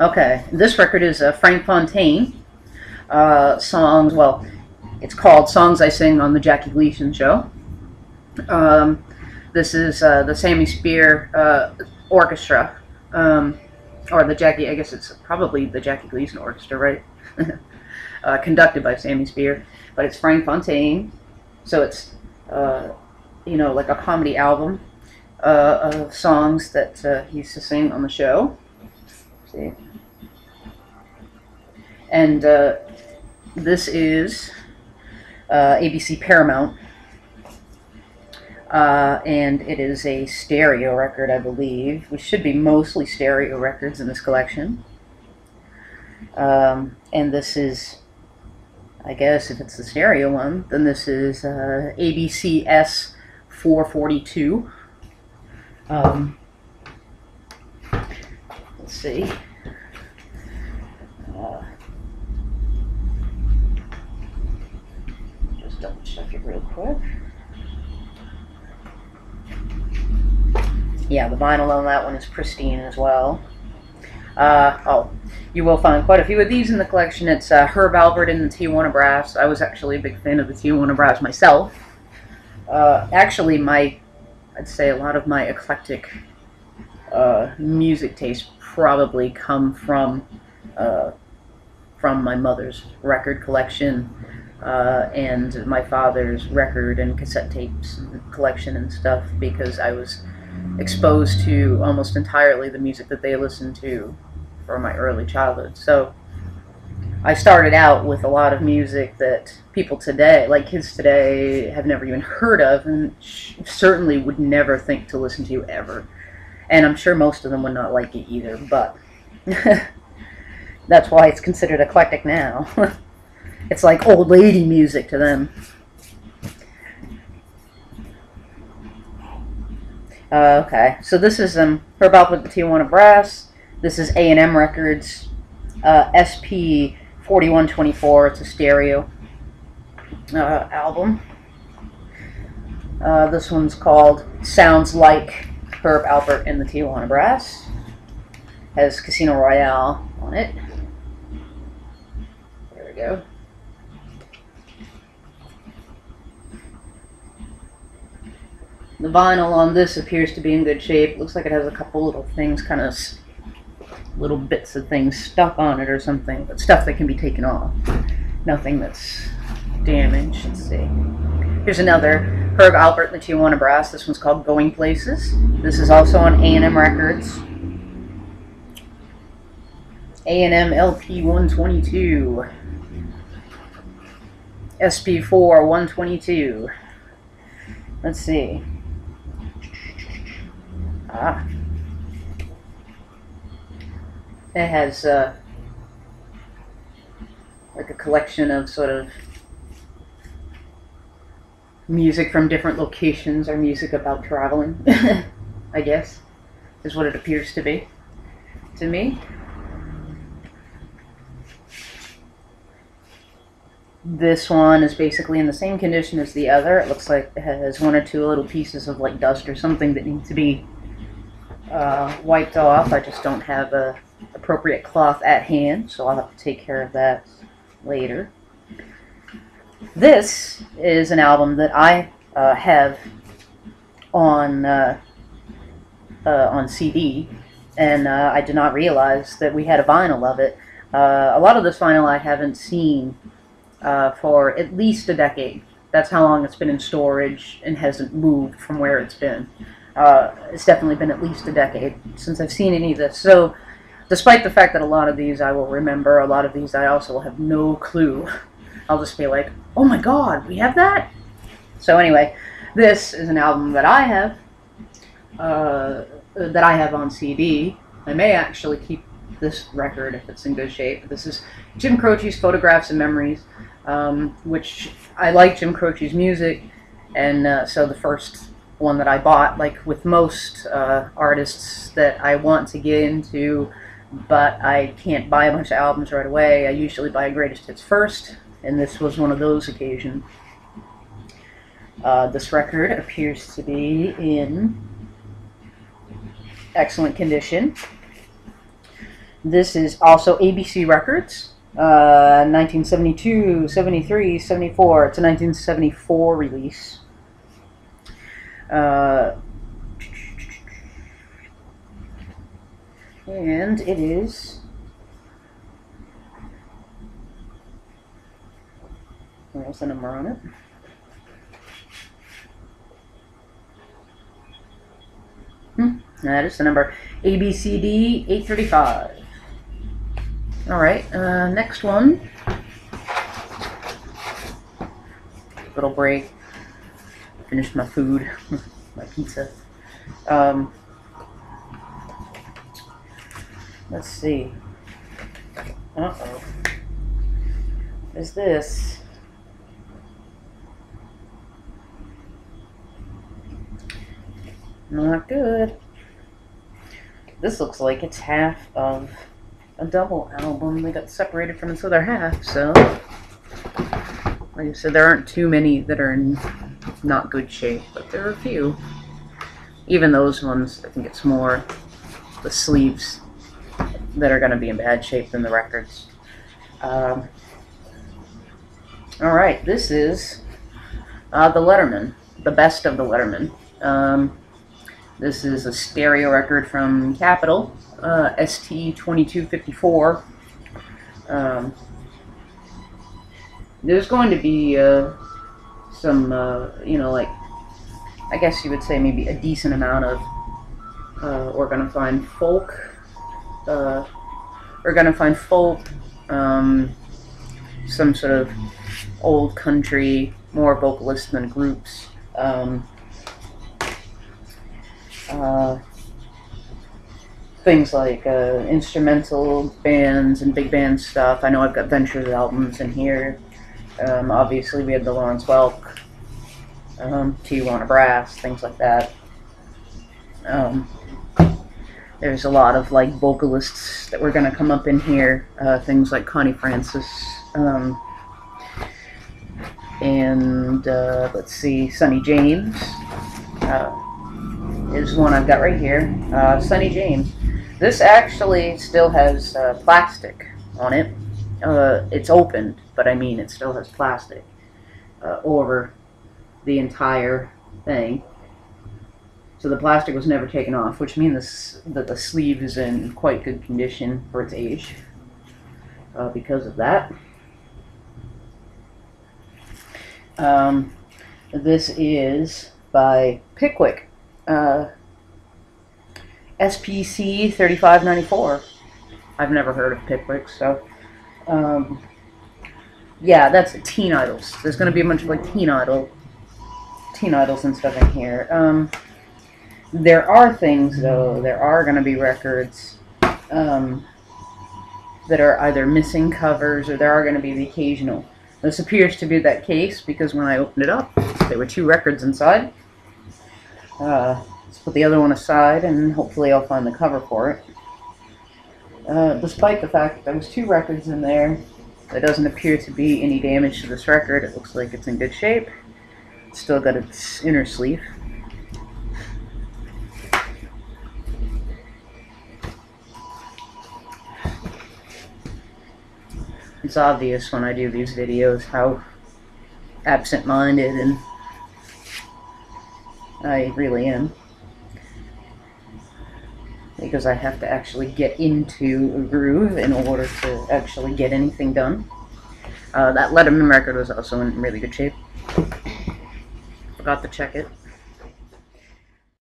Okay, this record is Frank Fontaine. Songs, well, it's called Songs I Sing on the Jackie Gleason Show. Um, this is the Sammy Spear Orchestra. Or the Jackie, I guess it's probably the Jackie Gleason Orchestra, right? Conducted by Sammy Spear. But it's Frank Fontaine. So it's, like a comedy album of songs that he used to sing on the show. See? And this is ABC Paramount. And it is a stereo record, I believe. Which should be mostly stereo records in this collection. And this is, I guess, if it's the stereo one, then this is ABC S 442. Let's see. Just double check it real quick. Yeah, the vinyl on that one is pristine as well. You will find quite a few of these in the collection. It's Herb Alpert and the Tijuana Brass. I was actually a big fan of the Tijuana Brass myself. Actually, I'd say a lot of my eclectic music tastes probably come from my mother's record collection and my father's record and cassette tapes collection and stuff, because I was exposed to almost entirely the music that they listened to for my early childhood. So I started out with a lot of music that people today, like kids today, have never even heard of and certainly would never think to listen to ever. And I'm sure most of them would not like it either, but that's why it's considered eclectic now. It's like old lady music to them. Okay, so this is Herb Alpert, the Tijuana Brass. This is A&M Records, SP 4124. It's a stereo album. This one's called Sounds Like Herb Alpert and the Tijuana Brass. Has Casino Royale on it. There we go. The vinyl on this appears to be in good shape. Looks like it has a couple little things, kind of little bits of things stuck on it or something, but stuff that can be taken off. Nothing that's damaged. Let's see. Here's another Herb Alpert and the Tijuana Brass. This one's called Going Places. This is also on A&M Records. A&M LP 122. SP4 122. Let's see. It has like a collection of sort of music from different locations, or music about traveling, I guess, is what it appears to be to me. This one is basically in the same condition as the other. It looks like it has one or two little pieces of like dust or something that need to be wiped off. I just don't have a appropriate cloth at hand, so I'll have to take care of that later. This is an album that I have on CD, and I did not realize that we had a vinyl of it. A lot of this vinyl I haven't seen for at least a decade. That's how long it's been in storage and hasn't moved from where it's been. It's definitely been at least a decade since I've seen any of this. So, despite the fact that a lot of these I will remember, a lot of these I also will have no clue. I'll just be like, oh my god, we have that? So anyway, this is an album that I have on CD. I may actually keep this record if it's in good shape. This is Jim Croce's Photographs and Memories, which I like Jim Croce's music, and so the first one that I bought, like with most artists that I want to get into, but I can't buy a bunch of albums right away. I usually buy greatest hits first, and this was one of those occasions. This record appears to be in excellent condition. This is also ABC Records, 1972, 73, 74. It's a 1974 release. And it is... Where's the number on it? That is the number ABCD 835. Alright, next one. Little break. Finished my food, my pizza. Let's see. Uh-oh. What is this? Not good. This looks like it's half of a double album. They got separated from its other half, so... Like I said, there aren't too many that are in not good shape, but there are a few. Even those ones, I think it's more the sleeves that are going to be in bad shape than the records. Alright, this is the Letterman, the best of the Letterman. This is a stereo record from Capitol, st.2 there's going to be some, you know, like, I guess you would say maybe a decent amount of, we're going to find folk, some sort of old country, more vocalists than groups, things like instrumental bands and big band stuff. I know I've got Ventures albums in here. Obviously we had the Lawrence Welk, Tijuana Brass, things like that. There's a lot of like vocalists that were going to come up in here, things like Connie Francis, and let's see, Sonny James is one I've got right here. Sonny James. This actually still has plastic on it. It's opened, but I mean it still has plastic over the entire thing. So the plastic was never taken off, which means that the sleeve is in quite good condition for its age because of that. This is by Pickwick, SPC 3594. I've never heard of Pickwick, so yeah, that's Teen Idols. There's going to be a bunch of like Teen Idols and stuff in here. There are things, though, there are going to be records that are either missing covers, or there are going to be the occasional. This appears to be that case, because when I opened it up, there were 2 records inside. Let's put the other one aside, and hopefully I'll find the cover for it. Despite the fact that there was 2 records in there, there doesn't appear to be any damage to this record. It looks like it's in good shape. It's still got its inner sleeve. It's obvious when I do these videos how absent-minded and I really am, because I have to actually get into a groove in order to actually get anything done. That Letterman record was also in really good shape. Forgot to check it.